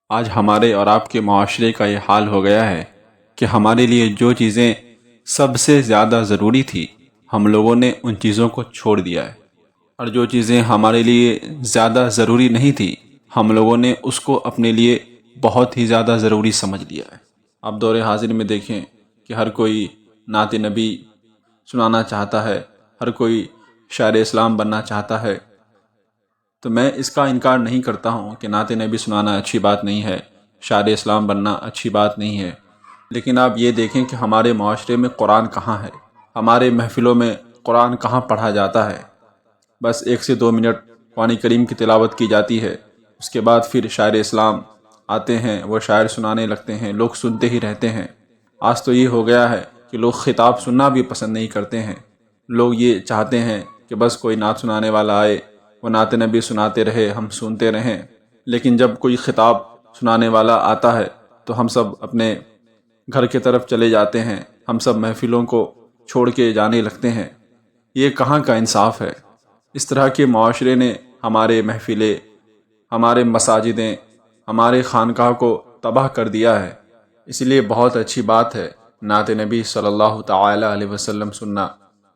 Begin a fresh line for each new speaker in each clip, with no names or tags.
آج ہمارے اور آپ کے معاشرے کا یہ حال ہو گیا ہے کہ ہمارے لیے جو چیزیں سب سے زیادہ ضروری تھی ہم لوگوں نے ان چیزوں کو چھوڑ دیا ہے، اور جو چیزیں ہمارے لیے زیادہ ضروری نہیں تھی ہم لوگوں نے اس کو اپنے لیے بہت ہی زیادہ ضروری سمجھ لیا ہے۔ اب دور حاضر میں دیکھیں کہ ہر کوئی نعت نبی سنانا چاہتا ہے، ہر کوئی شاعر اسلام بننا چاہتا ہے۔ تو میں اس کا انکار نہیں کرتا ہوں کہ نعت نبی سنانا اچھی بات نہیں ہے، شاعر اسلام بننا اچھی بات نہیں ہے، لیکن آپ یہ دیکھیں کہ ہمارے معاشرے میں قرآن کہاں ہے، ہمارے محفلوں میں قرآن کہاں پڑھا جاتا ہے۔ بس 1 سے 2 منٹ قرآن کریم کی تلاوت کی جاتی ہے، اس کے بعد پھر شاعر اسلام آتے ہیں، وہ شاعر سنانے لگتے ہیں، لوگ سنتے ہی رہتے ہیں۔ آج تو یہ ہو گیا ہے کہ لوگ خطاب سننا بھی پسند نہیں کرتے ہیں، لوگ یہ چاہتے ہیں کہ بس کوئی نعت سنانے والا آئے، وہ نعت نبی سناتے رہے، ہم سنتے رہیں۔ لیکن جب کوئی خطاب سنانے والا آتا ہے تو ہم سب اپنے گھر کی طرف چلے جاتے ہیں، ہم سب محفلوں کو چھوڑ کے جانے لگتے ہیں۔ یہ کہاں کا انصاف ہے؟ اس طرح کے معاشرے نے ہمارے محفلیں، ہمارے مساجدیں، ہمارے خانقاہ کو تباہ کر دیا ہے۔ اس لیے بہت اچھی بات ہے نعت نبی صلی اللہ تعالی علیہ وسلم سننا،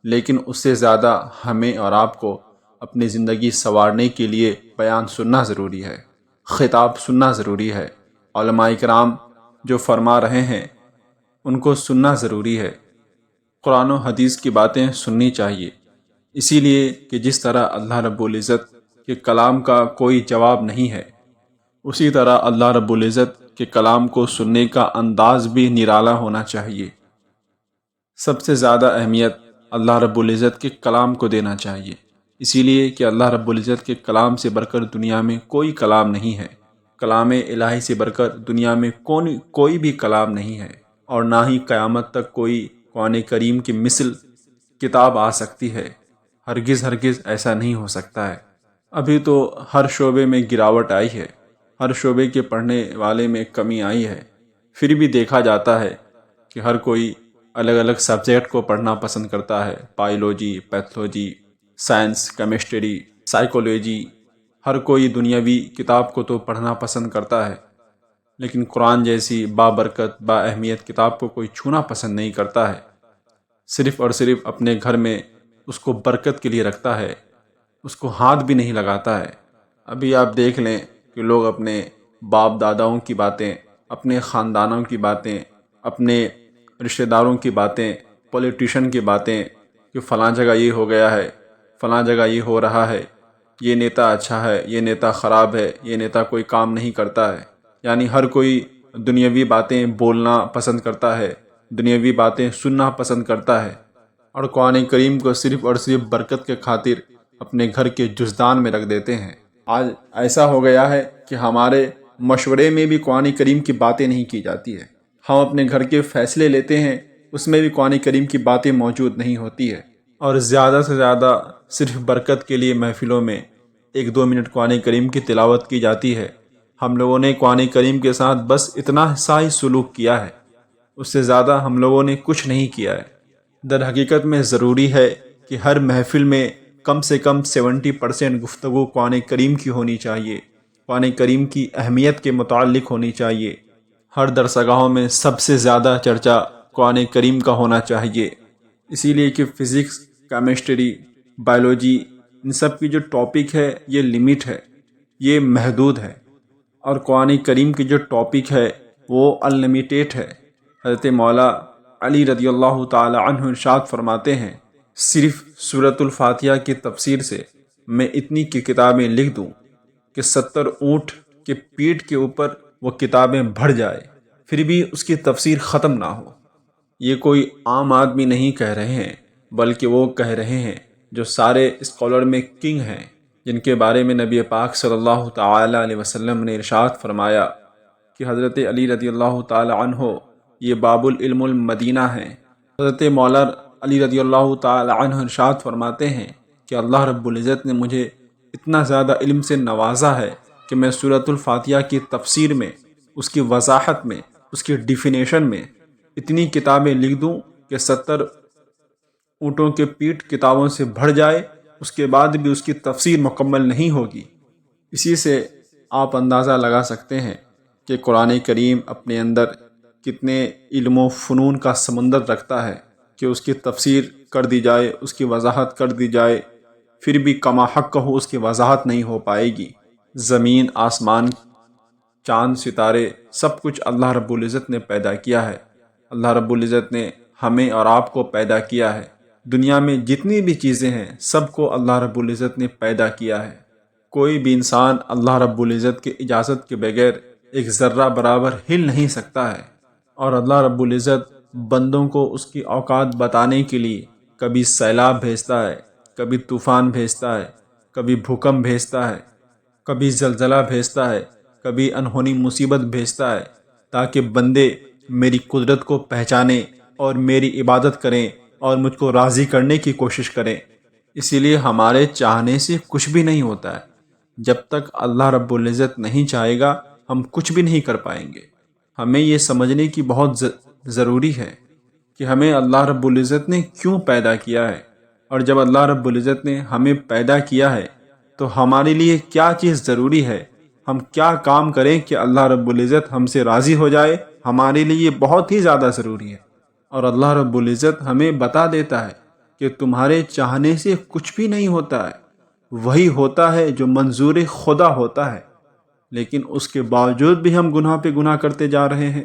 لیکن اس سے زیادہ ہمیں اور آپ کو اپنی زندگی سنوارنے کے لیے بیان سننا ضروری ہے، خطاب سننا ضروری ہے۔ علماء کرام جو فرما رہے ہیں ان کو سننا ضروری ہے، قرآن و حدیث کی باتیں سننی چاہیے، اسی لیے کہ جس طرح اللہ رب العزت کے کلام کا کوئی جواب نہیں ہے، اسی طرح اللہ رب العزت کے کلام کو سننے کا انداز بھی نرالا ہونا چاہیے۔ سب سے زیادہ اہمیت اللہ رب العزت کے کلام کو دینا چاہیے، اسی لیے کہ اللہ رب العزت کے کلام سے بڑھ کر دنیا میں کوئی کلام نہیں ہے، کلام الہی سے بڑھ کر دنیا میں کوئی بھی کلام نہیں ہے، اور نہ ہی قیامت تک کوئی قرآن کریم کی مثل کتاب آ سکتی ہے۔ ہرگز ہرگز ایسا نہیں ہو سکتا ہے۔ ابھی تو ہر شعبے میں گراوٹ آئی ہے، ہر شعبے کے پڑھنے والے میں کمی آئی ہے، پھر بھی دیکھا جاتا ہے کہ ہر کوئی الگ الگ سبجیکٹ کو پڑھنا پسند کرتا ہے، biology, pathology, science, chemistry, psychology, ہر کوئی دنیاوی کتاب کو تو پڑھنا پسند کرتا ہے، لیکن قرآن جیسی بابرکت با اہمیت کتاب کو کوئی چھونا پسند نہیں کرتا ہے، صرف اور صرف اپنے گھر میں اس کو برکت کے لیے رکھتا ہے، اس کو ہاتھ بھی نہیں لگاتا ہے۔ ابھی آپ دیکھ لیں کہ لوگ اپنے باپ داداؤں کی باتیں، اپنے خاندانوں کی باتیں، اپنے رشتہ داروں کی باتیں، پولیٹیشن کی باتیں، کہ فلاں جگہ یہ ہو گیا ہے، فلاں جگہ یہ ہو رہا ہے، یہ نیتا اچھا ہے، یہ نیتا خراب ہے، یہ نیتا کوئی کام نہیں کرتا ہے، یعنی ہر کوئی دنیاوی باتیں بولنا پسند کرتا ہے، دنیاوی باتیں سننا پسند کرتا ہے، اور قرآن کریم کو صرف اور صرف برکت کے خاطر اپنے گھر کے جزدان میں رکھ دیتے ہیں۔ آج ایسا ہو گیا ہے کہ ہمارے مشورے میں بھی قرآن کریم کی باتیں نہیں کی جاتی ہے، ہم اپنے گھر کے فیصلے لیتے ہیں اس میں بھی قرآن کریم کی باتیں موجود نہیں ہوتی ہے، اور زیادہ سے زیادہ صرف برکت کے لیے محفلوں میں 1 2 منٹ قرآن کریم کی تلاوت کی جاتی ہے۔ ہم لوگوں نے قرآن کریم کے ساتھ بس اتنا سا ہی سلوک کیا ہے، اس سے زیادہ ہم لوگوں نے کچھ نہیں کیا ہے۔ در حقیقت میں ضروری ہے کہ ہر محفل میں کم سے کم 70% گفتگو قرآن کریم کی ہونی چاہیے، قرآن کریم کی اہمیت کے متعلق ہونی چاہیے۔ ہر درسگاہوں میں سب سے زیادہ چرچا قرآن کریم کا ہونا چاہیے، اسی لیے کہ فزکس، کیمسٹری، بائیولوجی، ان سب کی جو ٹاپک ہے یہ لمٹ ہے، یہ محدود ہے، اور قرآن کریم کی جو ٹاپک ہے وہ انلمیٹیڈ ہے۔ حضرت مولا علی رضی اللہ تعالی عنہ ارشاد فرماتے ہیں، صرف سورۃ الفاتحہ کی تفسیر سے میں اتنی کی کتابیں لکھ دوں کہ 70 اونٹ کے پیٹھ کے اوپر وہ کتابیں بھر جائے، پھر بھی اس کی تفسیر ختم نہ ہو۔ یہ کوئی عام آدمی نہیں کہہ رہے ہیں، بلکہ وہ کہہ رہے ہیں جو سارے اسکالر میں کنگ ہیں، جن کے بارے میں نبی پاک صلی اللہ تعالی علیہ وسلم نے ارشاد فرمایا کہ حضرت علی رضی اللہ تعالی عنہ یہ باب العلم المدینہ ہیں۔ حضرت مولا علی رضی اللہ تعالی عنہ ارشاد فرماتے ہیں کہ اللہ رب العزت نے مجھے اتنا زیادہ علم سے نوازا ہے کہ میں سورۃ الفاتحہ کی تفسیر میں، اس کی وضاحت میں، اس کی ڈیفینیشن میں اتنی کتابیں لکھ دوں کہ 70 اونٹوں کے پیٹھ کتابوں سے بھر جائے، اس کے بعد بھی اس کی تفسیر مکمل نہیں ہوگی۔ اسی سے آپ اندازہ لگا سکتے ہیں کہ قرآن کریم اپنے اندر کتنے علم و فنون کا سمندر رکھتا ہے کہ اس کی تفسیر کر دی جائے، اس کی وضاحت کر دی جائے، پھر بھی کما حق ہو اس کی وضاحت نہیں ہو پائے گی۔ زمین، آسمان، چاند، ستارے، سب کچھ اللہ رب العزت نے پیدا کیا ہے۔ اللہ رب العزت نے ہمیں اور آپ کو پیدا کیا ہے۔ دنیا میں جتنی بھی چیزیں ہیں سب کو اللہ رب العزت نے پیدا کیا ہے۔ کوئی بھی انسان اللہ رب العزت کی اجازت کے بغیر ایک ذرہ برابر ہل نہیں سکتا ہے، اور اللہ رب العزت بندوں کو اس کی اوقات بتانے کے لیے کبھی سیلاب بھیجتا ہے، کبھی طوفان بھیجتا ہے، کبھی بھوکمپ بھیجتا ہے، کبھی زلزلہ بھیجتا ہے، کبھی انہونی مصیبت بھیجتا ہے، تاکہ بندے میری قدرت کو پہچانیں اور میری عبادت کریں اور مجھ کو راضی کرنے کی کوشش کریں۔ اسی لیے ہمارے چاہنے سے کچھ بھی نہیں ہوتا ہے۔ جب تک اللہ رب العزت نہیں چاہے گا ہم کچھ بھی نہیں کر پائیں گے۔ ہمیں یہ سمجھنے کی بہت ضروری ہے کہ ہمیں اللہ رب العزت نے کیوں پیدا کیا ہے، اور جب اللہ رب العزت نے ہمیں پیدا کیا ہے تو ہمارے لیے کیا چیز ضروری ہے، ہم کیا کام کریں کہ اللہ رب العزت ہم سے راضی ہو جائے، ہمارے لیے بہت ہی زیادہ ضروری ہے۔ اور اللہ رب العزت ہمیں بتا دیتا ہے کہ تمہارے چاہنے سے کچھ بھی نہیں ہوتا ہے، وہی ہوتا ہے جو منظور خدا ہوتا ہے۔ لیکن اس کے باوجود بھی ہم گناہ پہ گناہ کرتے جا رہے ہیں،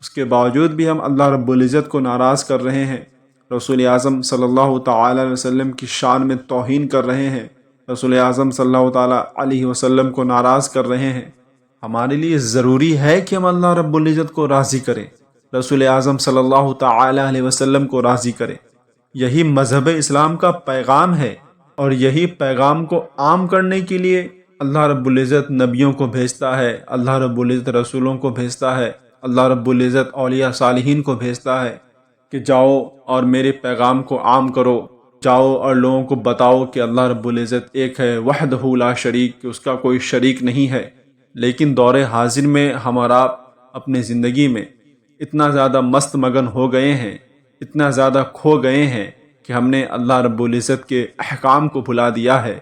اس کے باوجود بھی ہم اللہ رب العزت کو ناراض کر رہے ہیں، رسول اعظم صلی اللہ تعالی علیہ وسلم کی شان میں توہین کر رہے ہیں، رسول اعظم صلی اللہ تعالی علیہ وسلم کو ناراض کر رہے ہیں۔ ہمارے لیے ضروری ہے کہ ہم اللہ رب العزت کو راضی کریں، رسول اعظم صلی اللہ تعالی علیہ وسلم کو راضی کریں۔ یہی مذہب اسلام کا پیغام ہے، اور یہی پیغام کو عام کرنے کے لیے اللہ رب العزت نبیوں کو بھیجتا ہے، اللہ رب العزت رسولوں کو بھیجتا ہے، اللہ رب العزت اولیاء صالحین کو بھیجتا ہے کہ جاؤ اور میرے پیغام کو عام کرو، جاؤ اور لوگوں کو بتاؤ کہ اللہ رب العزت ایک ہے، وحدہ لا شریک، کہ اس کا کوئی شریک نہیں ہے۔ لیکن دور حاضر میں ہم اور آپ اپنے زندگی میں اتنا زیادہ مست مگن ہو گئے ہیں، اتنا زیادہ کھو گئے ہیں کہ ہم نے اللہ رب العزت کے احکام کو بھلا دیا ہے،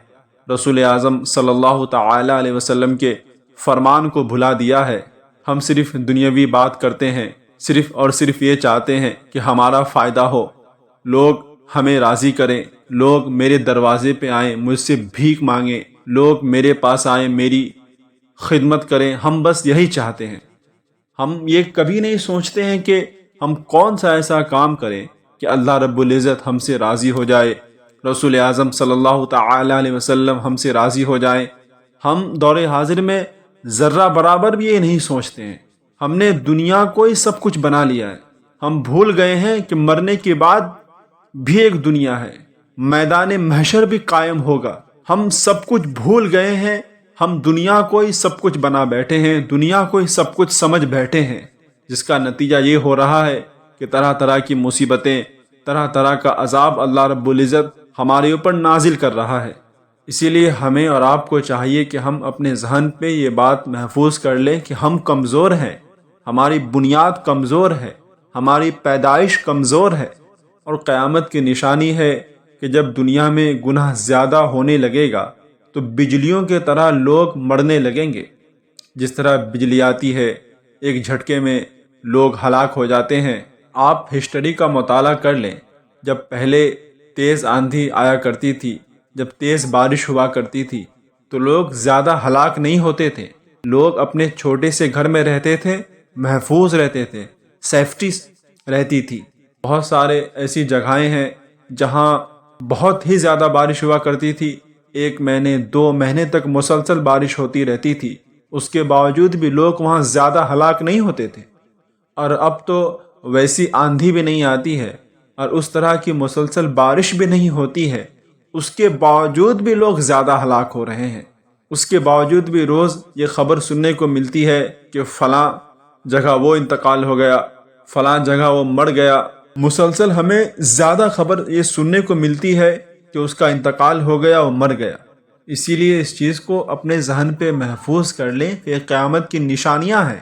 رسول اعظم صلی اللہ تعالی علیہ وسلم کے فرمان کو بھلا دیا ہے۔ ہم صرف دنیاوی بات کرتے ہیں، صرف اور صرف یہ چاہتے ہیں کہ ہمارا فائدہ ہو، لوگ ہمیں راضی کریں، لوگ میرے دروازے پہ آئیں، مجھ سے بھیک مانگیں، لوگ میرے پاس آئیں، میری خدمت کریں۔ ہم بس یہی چاہتے ہیں۔ ہم یہ کبھی نہیں سوچتے ہیں کہ ہم کون سا ایسا کام کریں کہ اللہ رب العزت ہم سے راضی ہو جائے، رسول اعظم صلی اللہ تعالی علیہ وسلم ہم سے راضی ہو جائیں۔ ہم دور حاضر میں ذرہ برابر بھی یہ نہیں سوچتے ہیں۔ ہم نے دنیا کو ہی سب کچھ بنا لیا ہے۔ ہم بھول گئے ہیں کہ مرنے کے بعد بھی ایک دنیا ہے، میدان محشر بھی قائم ہوگا۔ ہم سب کچھ بھول گئے ہیں، ہم دنیا کو ہی سب کچھ بنا بیٹھے ہیں، دنیا کو ہی سب کچھ سمجھ بیٹھے ہیں، جس کا نتیجہ یہ ہو رہا ہے کہ طرح طرح کی مصیبتیں، طرح طرح کا عذاب اللہ رب العزت ہمارے اوپر نازل کر رہا ہے۔ اسی لیے ہمیں اور آپ کو چاہیے کہ ہم اپنے ذہن پہ یہ بات محفوظ کر لیں کہ ہم کمزور ہیں، ہماری بنیاد کمزور ہے، ہماری پیدائش کمزور ہے، اور قیامت کی نشانی ہے کہ جب دنیا میں گناہ زیادہ ہونے لگے گا تو بجلیوں کے طرح لوگ مرنے لگیں گے۔ جس طرح بجلی آتی ہے ایک جھٹکے میں لوگ ہلاک ہو جاتے ہیں۔ آپ ہسٹری کا مطالعہ کر لیں، جب پہلے تیز آندھی آیا کرتی تھی، جب تیز بارش ہوا کرتی تھی تو لوگ زیادہ ہلاک نہیں ہوتے تھے، لوگ اپنے چھوٹے سے گھر میں رہتے تھے، محفوظ رہتے تھے، سیفٹی رہتی تھی۔ بہت سارے ایسی جگہیں ہیں جہاں بہت ہی زیادہ بارش ہوا کرتی تھی، 1 مہینے 2 مہینے تک مسلسل بارش ہوتی رہتی تھی، اس کے باوجود بھی لوگ وہاں زیادہ ہلاک نہیں ہوتے تھے۔ اور اب تو ویسی آندھی بھی نہیں آتی ہے اور اس طرح کی مسلسل بارش بھی نہیں ہوتی ہے، اس کے باوجود بھی لوگ زیادہ ہلاک ہو رہے ہیں۔ اس کے باوجود بھی روز یہ خبر سننے کو ملتی ہے کہ فلاں جگہ وہ انتقال ہو گیا، فلاں جگہ وہ مر گیا۔ مسلسل ہمیں زیادہ خبر یہ سننے کو ملتی ہے کہ اس کا انتقال ہو گیا، وہ مر گیا۔ اسی لیے اس چیز کو اپنے ذہن پہ محفوظ کر لیں کہ قیامت کی نشانیاں ہیں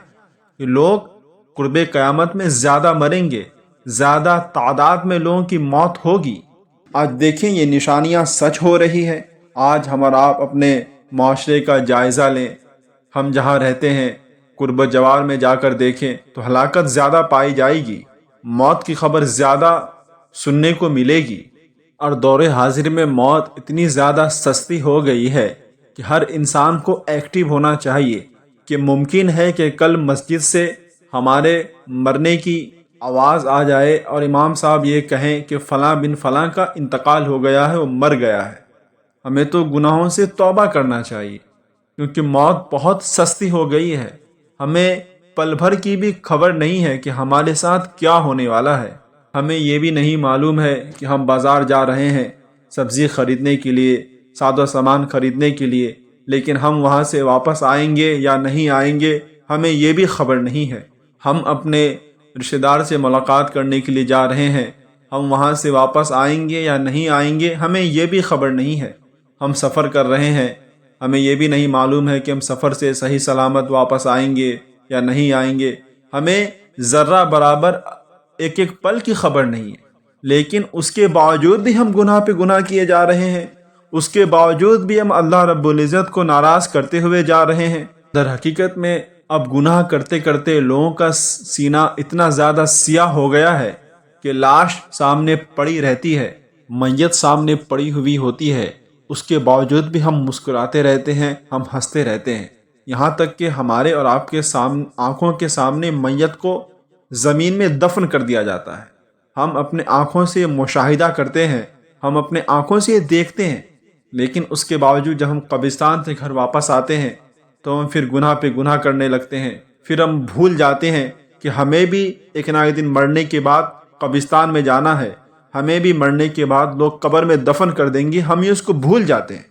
کہ لوگ قرب قیامت میں زیادہ مریں گے، زیادہ تعداد میں لوگوں کی موت ہوگی۔ آج دیکھیں یہ نشانیاں سچ ہو رہی ہے۔ آج ہم اور آپ اپنے معاشرے کا جائزہ لیں، ہم جہاں رہتے ہیں قرب جوار میں جا کر دیکھیں تو ہلاکت زیادہ پائی جائے گی، موت کی خبر زیادہ سننے کو ملے گی، اور دور حاضر میں موت اتنی زیادہ سستی ہو گئی ہے کہ ہر انسان کو ایکٹیو ہونا چاہیے کہ ممکن ہے کہ کل مسجد سے ہمارے مرنے کی آواز آ جائے اور امام صاحب یہ کہیں کہ فلاں بن فلاں کا انتقال ہو گیا ہے، وہ مر گیا ہے۔ ہمیں تو گناہوں سے توبہ کرنا چاہیے کیونکہ موت بہت سستی ہو گئی ہے۔ ہمیں پل بھر کی بھی خبر نہیں ہے کہ ہمارے ساتھ کیا ہونے والا ہے۔ ہمیں یہ بھی نہیں معلوم ہے کہ ہم بازار جا رہے ہیں سبزی خریدنے کے لیے، سادہ سامان خریدنے کے لیے، لیکن ہم وہاں سے واپس آئیں گے یا نہیں آئیں گے ہمیں یہ بھی خبر نہیں ہے۔ ہم اپنے رشتہ دار سے ملاقات کرنے کے لیے جا رہے ہیں، ہم وہاں سے واپس آئیں گے یا نہیں آئیں گے ہمیں یہ بھی خبر نہیں ہے۔ ہم سفر کر رہے ہیں، ہمیں یہ بھی نہیں معلوم ہے کہ ہم سفر سے صحیح سلامت واپس آئیں گے یا نہیں آئیں گے۔ ہمیں ذرہ برابر ایک ایک پل کی خبر نہیں ہے، لیکن اس کے باوجود بھی ہم گناہ پہ گناہ کیے جا رہے ہیں، اس کے باوجود بھی ہم اللہ رب العزت کو ناراض کرتے ہوئے جا رہے ہیں۔ در حقیقت میں اب گناہ کرتے کرتے لوگوں کا سینہ اتنا زیادہ سیاہ ہو گیا ہے کہ لاش سامنے پڑی رہتی ہے، میت سامنے پڑی ہوئی ہوتی ہے، اس کے باوجود بھی ہم مسکراتے رہتے ہیں، ہم ہنستے رہتے ہیں، یہاں تک کہ ہمارے اور آپ کے آنکھوں کے سامنے میت کو زمین میں دفن کر دیا جاتا ہے۔ ہم اپنے آنکھوں سے مشاہدہ کرتے ہیں، ہم اپنے آنکھوں سے دیکھتے ہیں، لیکن اس کے باوجود جب ہم قبرستان سے گھر واپس آتے ہیں تو ہم پھر گناہ پہ گناہ کرنے لگتے ہیں۔ پھر ہم بھول جاتے ہیں کہ ہمیں بھی ایک نہ ایک دن مرنے کے بعد قبرستان میں جانا ہے، ہمیں بھی مرنے کے بعد لوگ قبر میں دفن کر دیں گے، ہم اس کو بھول جاتے ہیں۔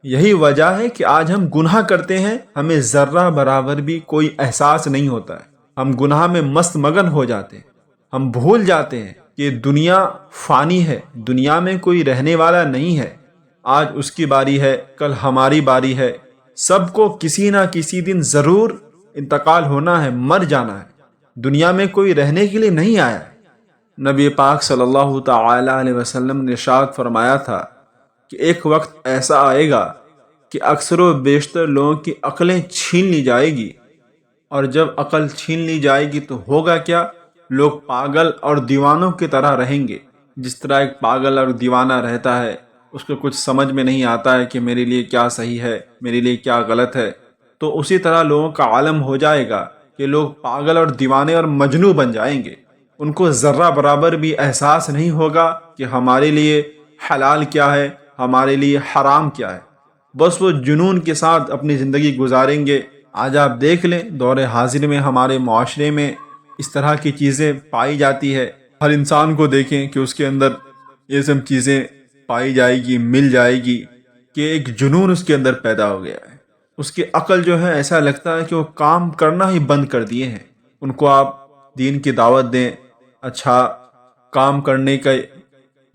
یہی وجہ ہے کہ آج ہم گناہ کرتے ہیں، ہمیں ذرہ برابر بھی کوئی احساس نہیں ہوتا ہے، ہم گناہ میں مست مگن ہو جاتے ہیں، ہم بھول جاتے ہیں کہ دنیا فانی ہے، دنیا میں کوئی رہنے والا نہیں ہے۔ آج اس کی باری ہے، کل ہماری باری ہے، سب کو کسی نہ کسی دن ضرور انتقال ہونا ہے، مر جانا ہے، دنیا میں کوئی رہنے کے لیے نہیں آیا ہے۔ نبی پاک صلی اللہ تعالی علیہ وسلم نے ارشاد فرمایا تھا کہ ایک وقت ایسا آئے گا کہ اکثر و بیشتر لوگوں کی عقلیں چھین لی جائے گی، اور جب عقل چھین لی جائے گی تو ہوگا کیا؟ لوگ پاگل اور دیوانوں کی طرح رہیں گے۔ جس طرح ایک پاگل اور دیوانہ رہتا ہے، اس کو کچھ سمجھ میں نہیں آتا ہے کہ میرے لیے کیا صحیح ہے، میرے لیے کیا غلط ہے، تو اسی طرح لوگوں کا عالم ہو جائے گا کہ لوگ پاگل اور دیوانے اور مجنوں بن جائیں گے۔ ان کو ذرہ برابر بھی احساس نہیں ہوگا کہ ہمارے لیے حلال کیا ہے، ہمارے لیے حرام کیا ہے، بس وہ جنون کے ساتھ اپنی زندگی گزاریں گے۔ آج آپ دیکھ لیں دور حاضر میں ہمارے معاشرے میں اس طرح کی چیزیں پائی جاتی ہے۔ ہر انسان کو دیکھیں کہ اس کے اندر یہ سب چیزیں پائی جائے گی، مل جائے گی، کہ ایک جنون اس کے اندر پیدا ہو گیا ہے۔ اس کی عقل جو ہے ایسا لگتا ہے کہ وہ کام کرنا ہی بند کر دیے ہیں۔ ان کو آپ دین کی دعوت دیں، اچھا کام کرنے کا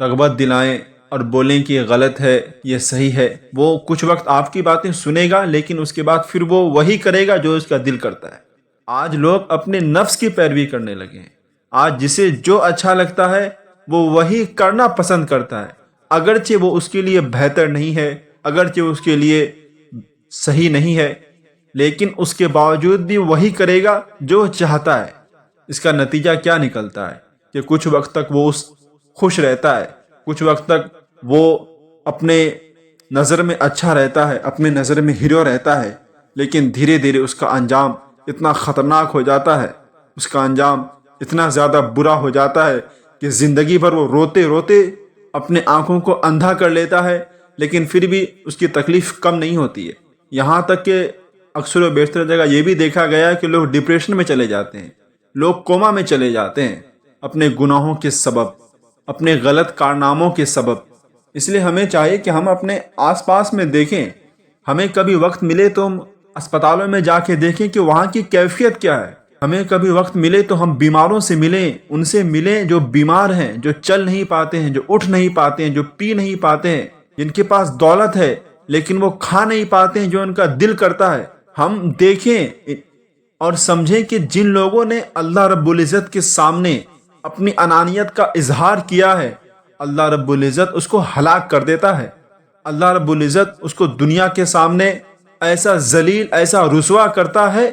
رغبت دلائیں اور بولیں کہ یہ غلط ہے، یہ صحیح ہے، وہ کچھ وقت آپ کی باتیں سنے گا، لیکن اس کے بعد پھر وہ وہی کرے گا جو اس کا دل کرتا ہے۔ آج لوگ اپنے نفس کی پیروی کرنے لگے ہیں۔ آج جسے جو اچھا لگتا ہے وہ وہی کرنا پسند کرتا ہے، اگرچہ وہ اس کے لیے بہتر نہیں ہے، اگرچہ اس کے لیے صحیح نہیں ہے، لیکن اس کے باوجود بھی وہی کرے گا جو چاہتا ہے۔ اس کا نتیجہ کیا نکلتا ہے کہ کچھ وقت تک وہ خوش رہتا ہے، کچھ وقت تک وہ اپنے نظر میں اچھا رہتا ہے، اپنے نظر میں ہیرو رہتا ہے، لیکن دھیرے دھیرے اس کا انجام اتنا خطرناک ہو جاتا ہے، اس کا انجام اتنا زیادہ برا ہو جاتا ہے کہ زندگی بھر وہ روتے روتے اپنے آنکھوں کو اندھا کر لیتا ہے، لیکن پھر بھی اس کی تکلیف کم نہیں ہوتی ہے۔ یہاں تک کہ اکثر و بیشتر جگہ یہ بھی دیکھا گیا ہے کہ لوگ ڈپریشن میں چلے جاتے ہیں، لوگ کوما میں چلے جاتے ہیں اپنے گناہوں کے سبب، اپنے غلط کارناموں کے سبب۔ اس لیے ہمیں چاہیے کہ ہم اپنے آس پاس میں دیکھیں، ہمیں کبھی وقت ملے تو ہم اسپتالوں میں جا کے دیکھیں کہ وہاں کی کیفیت کیا ہے۔ ہمیں کبھی وقت ملے تو ہم بیماروں سے ملیں، ان سے ملیں جو بیمار ہیں، جو چل نہیں پاتے ہیں، جو اٹھ نہیں پاتے ہیں، جو پی نہیں پاتے ہیں، جن کے پاس دولت ہے لیکن وہ کھا نہیں پاتے ہیں جو ان کا دل کرتا ہے۔ ہم دیکھیں اور سمجھیں کہ جن لوگوں نے اللہ رب العزت کے سامنے اپنی انانیت کا اظہار کیا ہے، اللہ رب العزت اس کو ہلاک کر دیتا ہے۔ اللہ رب العزت اس کو دنیا کے سامنے ایسا ذلیل، ایسا رسوا کرتا ہے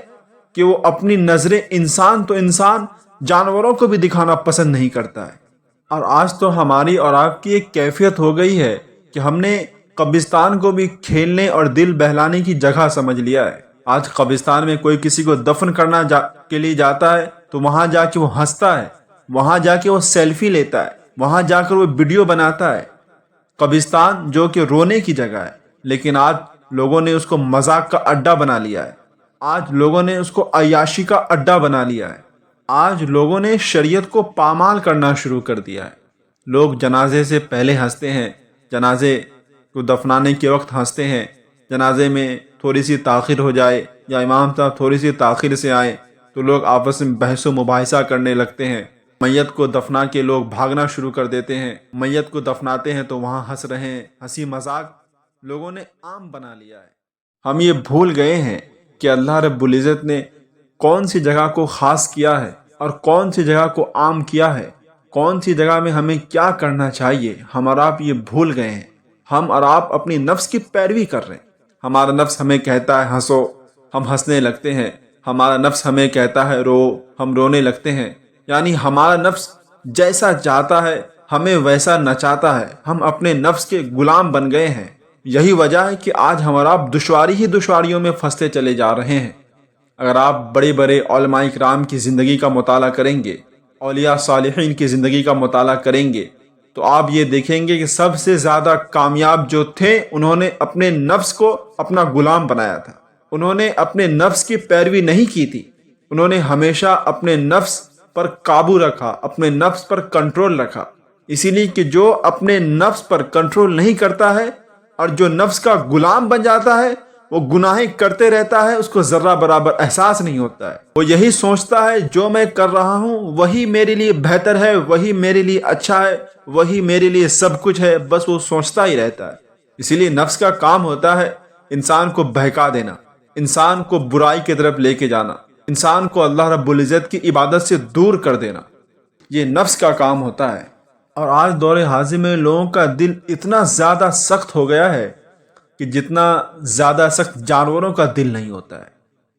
کہ وہ اپنی نظریں انسان تو انسان جانوروں کو بھی دکھانا پسند نہیں کرتا ہے۔ اور آج تو ہماری اور آپ کی ایک کیفیت ہو گئی ہے کہ ہم نے قبرستان کو بھی کھیلنے اور دل بہلانے کی جگہ سمجھ لیا ہے۔ آج قبرستان میں کوئی کسی کو دفن کرنا کے لیے جاتا ہے تو وہاں جا کے وہ ہنستا ہے، وہاں جا کے وہ سیلفی لیتا ہے، وہاں جا کر وہ ویڈیو بناتا ہے۔ قبرستان جو کہ رونے کی جگہ ہے، لیکن آج لوگوں نے اس کو مذاق کا اڈا بنا لیا ہے۔ آج لوگوں نے اس کو عیاشی کا اڈا بنا لیا ہے۔ آج لوگوں نے شریعت کو پامال کرنا شروع کر دیا ہے۔ لوگ جنازے سے پہلے ہنستے ہیں، جنازے کو دفنانے کے وقت ہنستے ہیں، جنازے میں تھوڑی سی تاخیر ہو جائے یا امام صاحب تھوڑی سی تاخیر سے آئیں تو لوگ آپس میں بحث و مباحثہ کرنے لگتے ہیں۔ میت کو دفنا کے لوگ بھاگنا شروع کر دیتے ہیں، میت کو دفناتے ہیں تو وہاں ہنس رہے ہیں۔ ہنسی مذاق لوگوں نے عام بنا لیا ہے۔ ہم یہ بھول گئے ہیں کہ اللہ رب العزت نے کون سی جگہ کو خاص کیا ہے اور کون سی جگہ کو عام کیا ہے، کون سی جگہ میں ہمیں کیا کرنا چاہیے۔ ہم اور آپ یہ بھول گئے ہیں۔ ہم اور آپ اپنی نفس کی پیروی کر رہے ہیں۔ ہمارا نفس ہمیں کہتا ہے ہنسو، ہم ہنسنے لگتے ہیں۔ ہمارا نفس ہمیں کہتا ہے رو، ہم رونے لگتے ہیں۔ یعنی ہمارا نفس جیسا چاہتا ہے ہمیں ویسا نچاتا ہے۔ ہم اپنے نفس کے غلام بن گئے ہیں۔ یہی وجہ ہے کہ آج ہم اور آپ دشواری ہی دشواریوں میں پھنستے چلے جا رہے ہیں۔ اگر آپ بڑے بڑے علماء کرام کی زندگی کا مطالعہ کریں گے، اولیاء صالحین کی زندگی کا مطالعہ کریں گے، تو آپ یہ دیکھیں گے کہ سب سے زیادہ کامیاب جو تھے انہوں نے اپنے نفس کو اپنا غلام بنایا تھا۔ انہوں نے اپنے نفس کی پیروی نہیں کی تھی۔ انہوں نے ہمیشہ اپنے نفس پر قابو رکھا، اپنے نفس پر کنٹرول رکھا۔ اسی لیے کہ جو اپنے نفس پر کنٹرول نہیں کرتا ہے اور جو نفس کا غلام بن جاتا ہے وہ گناہیں کرتے رہتا ہے، اس کو ذرہ برابر احساس نہیں ہوتا ہے۔ وہ یہی سوچتا ہے جو میں کر رہا ہوں وہی میرے لیے بہتر ہے، وہی میرے لیے اچھا ہے، وہی میرے لیے سب کچھ ہے، بس وہ سوچتا ہی رہتا ہے۔ اسی لیے نفس کا کام ہوتا ہے انسان کو بہکا دینا، انسان کو برائی کی طرف لے کے جانا، انسان کو اللہ رب العزت کی عبادت سے دور کر دینا۔ یہ نفس کا کام ہوتا ہے۔ اور آج دور حاضر میں لوگوں کا دل اتنا زیادہ سخت ہو گیا ہے کہ جتنا زیادہ سخت جانوروں کا دل نہیں ہوتا ہے۔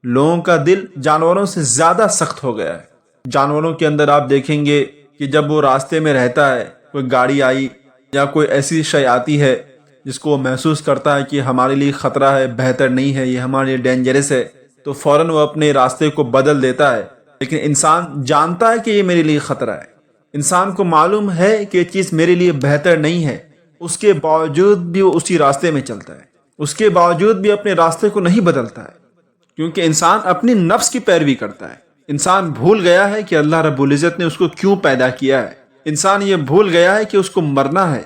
لوگوں کا دل جانوروں سے زیادہ سخت ہو گیا ہے۔ جانوروں کے اندر آپ دیکھیں گے کہ جب وہ راستے میں رہتا ہے، کوئی گاڑی آئی یا کوئی ایسی شے آتی ہے جس کو وہ محسوس کرتا ہے کہ ہمارے لیے خطرہ ہے، بہتر نہیں ہے، یہ ہمارے لیے ڈینجرس ہے، تو فوراً وہ اپنے راستے کو بدل دیتا ہے۔ لیکن انسان جانتا ہے کہ یہ میرے لیے خطرہ ہے، انسان کو معلوم ہے کہ یہ چیز میرے لیے بہتر نہیں ہے، اس کے باوجود بھی وہ اسی راستے میں چلتا ہے، اس کے باوجود بھی اپنے راستے کو نہیں بدلتا ہے، کیونکہ انسان اپنی نفس کی پیروی کرتا ہے۔ انسان بھول گیا ہے کہ اللہ رب العزت نے اس کو کیوں پیدا کیا ہے۔ انسان یہ بھول گیا ہے کہ اس کو مرنا ہے۔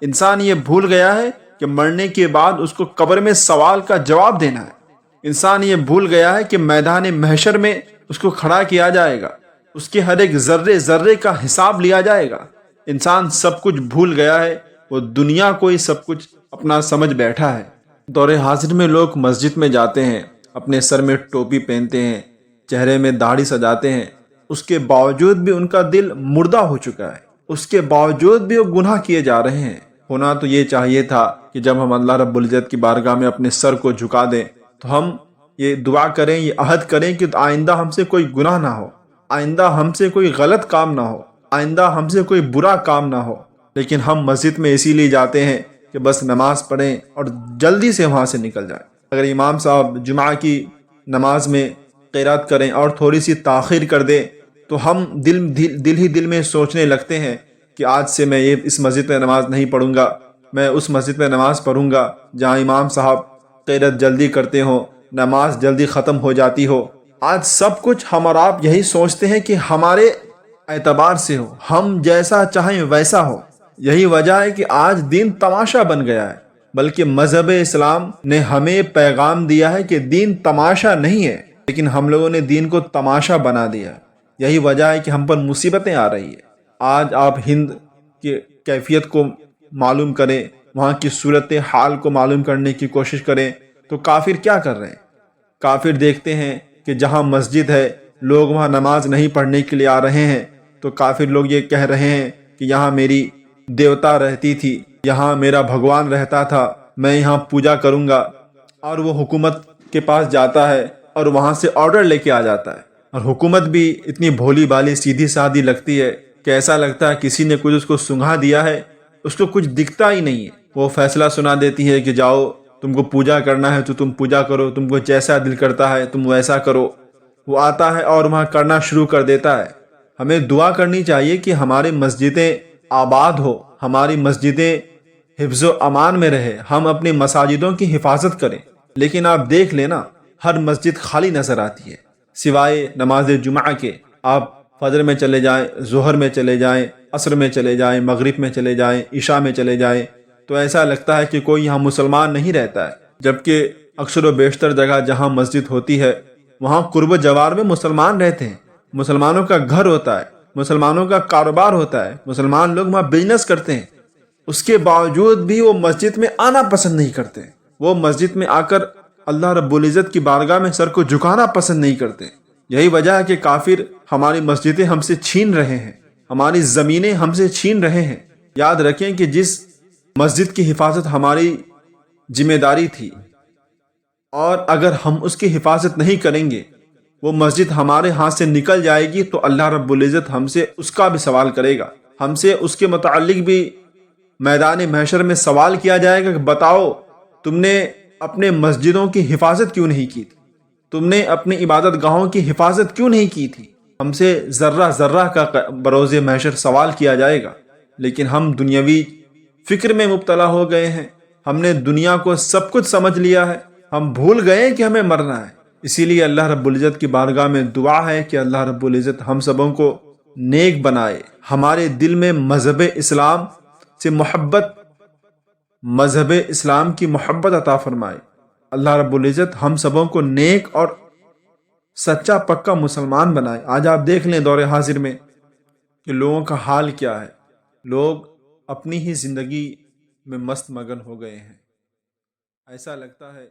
انسان یہ بھول گیا ہے کہ مرنے کے بعد اس کو قبر میں سوال کا جواب دینا ہے۔ انسان یہ بھول گیا ہے کہ میدان محشر میں اس کو کھڑا کیا جائے گا، اس کے ہر ایک ذرے ذرے کا حساب لیا جائے گا۔ انسان سب کچھ بھول گیا ہے، وہ دنیا کو ہی سب کچھ اپنا سمجھ بیٹھا ہے۔ دور حاضر میں لوگ مسجد میں جاتے ہیں، اپنے سر میں ٹوپی پہنتے ہیں، چہرے میں داڑھی سجاتے ہیں، اس کے باوجود بھی ان کا دل مردہ ہو چکا ہے، اس کے باوجود بھی وہ گناہ کیے جا رہے ہیں۔ ہونا تو یہ چاہیے تھا کہ جب ہم اللہ رب العزت کی بارگاہ میں اپنے سر کو جھکا دیں تو ہم یہ دعا کریں، یہ عہد کریں کہ آئندہ ہم سے کوئی گناہ نہ ہو، آئندہ ہم سے کوئی غلط کام نہ ہو، آئندہ ہم سے کوئی برا کام نہ ہو۔ لیکن ہم مسجد میں اسی لیے جاتے ہیں کہ بس نماز پڑھیں اور جلدی سے وہاں سے نکل جائیں۔ اگر امام صاحب جمعہ کی نماز میں قرات کریں اور تھوڑی سی تاخیر کر دیں تو ہم دل میں سوچنے لگتے ہیں کہ آج سے میں اس مسجد میں نماز نہیں پڑھوں گا، میں اس مسجد میں نماز پڑھوں گا جہاں امام صاحب قرات جلدی کرتے ہوں، نماز جلدی ختم ہو جاتی ہو۔ آج سب کچھ ہم اور آپ یہی سوچتے ہیں کہ ہمارے اعتبار سے ہو، ہم جیسا چاہیں ویسا ہو۔ یہی وجہ ہے کہ آج دین تماشا بن گیا ہے، بلکہ مذہب اسلام نے ہمیں پیغام دیا ہے کہ دین تماشا نہیں ہے، لیکن ہم لوگوں نے دین کو تماشا بنا دیا۔ یہی وجہ ہے کہ ہم پر مصیبتیں آ رہی ہیں۔ آج آپ ہند کی کیفیت کو معلوم کریں، وہاں کی صورت حال کو معلوم کرنے کی کوشش کریں تو کافر کیا کر رہے ہیں۔ کافر دیکھتے ہیں کہ جہاں مسجد ہے لوگ وہاں نماز نہیں پڑھنے کے لیے آ رہے ہیں، تو کافر لوگ یہ کہہ رہے ہیں کہ یہاں میری دیوتا رہتی تھی، یہاں میرا بھگوان رہتا تھا، میں یہاں پوجا کروں گا۔ اور وہ حکومت کے پاس جاتا ہے
اور وہاں سے آرڈر لے کے آ جاتا ہے، اور حکومت بھی اتنی بھولی بالی سیدھی سادھی لگتی ہے کہ ایسا لگتا ہے کسی نے کچھ اس کو سنگھا دیا ہے، اس کو کچھ دکھتا ہی نہیں ہے۔ وہ فیصلہ سنا دیتی ہے کہ جاؤ تم کو پوجا کرنا ہے تو تم پوجا کرو، تم کو جیسا دل کرتا ہے تم ویسا کرو۔ وہ آتا ہے اور وہاں کرنا شروع کر دیتا ہے۔ ہمیں دعا کرنی چاہیے کہ ہماری مسجدیں آباد ہو، ہماری مسجدیں حفظ و امان میں رہے، ہم اپنی مساجدوں کی حفاظت کریں۔ لیکن آپ دیکھ لینا ہر مسجد خالی نظر آتی ہے سوائے نماز جمعہ کے۔ آپ فجر میں چلے جائیں، ظہر میں چلے جائیں، عصر میں چلے جائیں، مغرب میں چلے جائیں، عشاء میں چلے جائیں، تو ایسا لگتا ہے کہ کوئی یہاں مسلمان نہیں رہتا ہے، جبکہ اکثر و بیشتر جگہ جہاں مسجد ہوتی ہے وہاں قرب و جوار میں مسلمان رہتے ہیں، مسلمانوں کا گھر ہوتا ہے، مسلمانوں کا کاروبار ہوتا ہے، مسلمان لوگ وہاں بزنس کرتے ہیں۔ اس کے باوجود بھی وہ مسجد میں آنا پسند نہیں کرتے، وہ مسجد میں آ کر اللہ رب العزت کی بارگاہ میں سر کو جھکانا پسند نہیں کرتے۔ یہی وجہ ہے کہ کافر ہماری مسجدیں ہم سے چھین رہے ہیں، ہماری زمینیں ہم سے چھین رہے ہیں۔ یاد رکھیں کہ جس مسجد کی حفاظت ہماری ذمہ داری تھی، اور اگر ہم اس کی حفاظت نہیں کریں گے، وہ مسجد ہمارے ہاتھ سے نکل جائے گی تو اللہ رب العزت ہم سے اس کا بھی سوال کرے گا، ہم سے اس کے متعلق بھی میدان محشر میں سوال کیا جائے گا کہ بتاؤ تم نے اپنے مسجدوں کی حفاظت کیوں نہیں کی تھی، تم نے اپنی عبادت گاہوں کی حفاظت کیوں نہیں کی تھی۔ ہم سے ذرہ ذرہ کا بروز محشر سوال کیا جائے گا۔ لیکن ہم دنیاوی فکر میں مبتلا ہو گئے ہیں، ہم نے دنیا کو سب کچھ سمجھ لیا ہے، ہم بھول گئے کہ ہمیں مرنا ہے۔ اسی لیے اللہ رب العزت کی بارگاہ میں دعا ہے کہ اللہ رب العزت ہم سبوں کو نیک بنائے، ہمارے دل میں مذہب اسلام سے محبت، مذہب اسلام کی محبت عطا فرمائے۔ اللہ رب العزت ہم سبوں کو نیک اور سچا پکا مسلمان بنائے۔ آج آپ دیکھ لیں دور حاضر میں کہ لوگوں کا حال کیا ہے، لوگ اپنی ہی زندگی میں مست مگن ہو گئے ہیں۔ ایسا لگتا ہے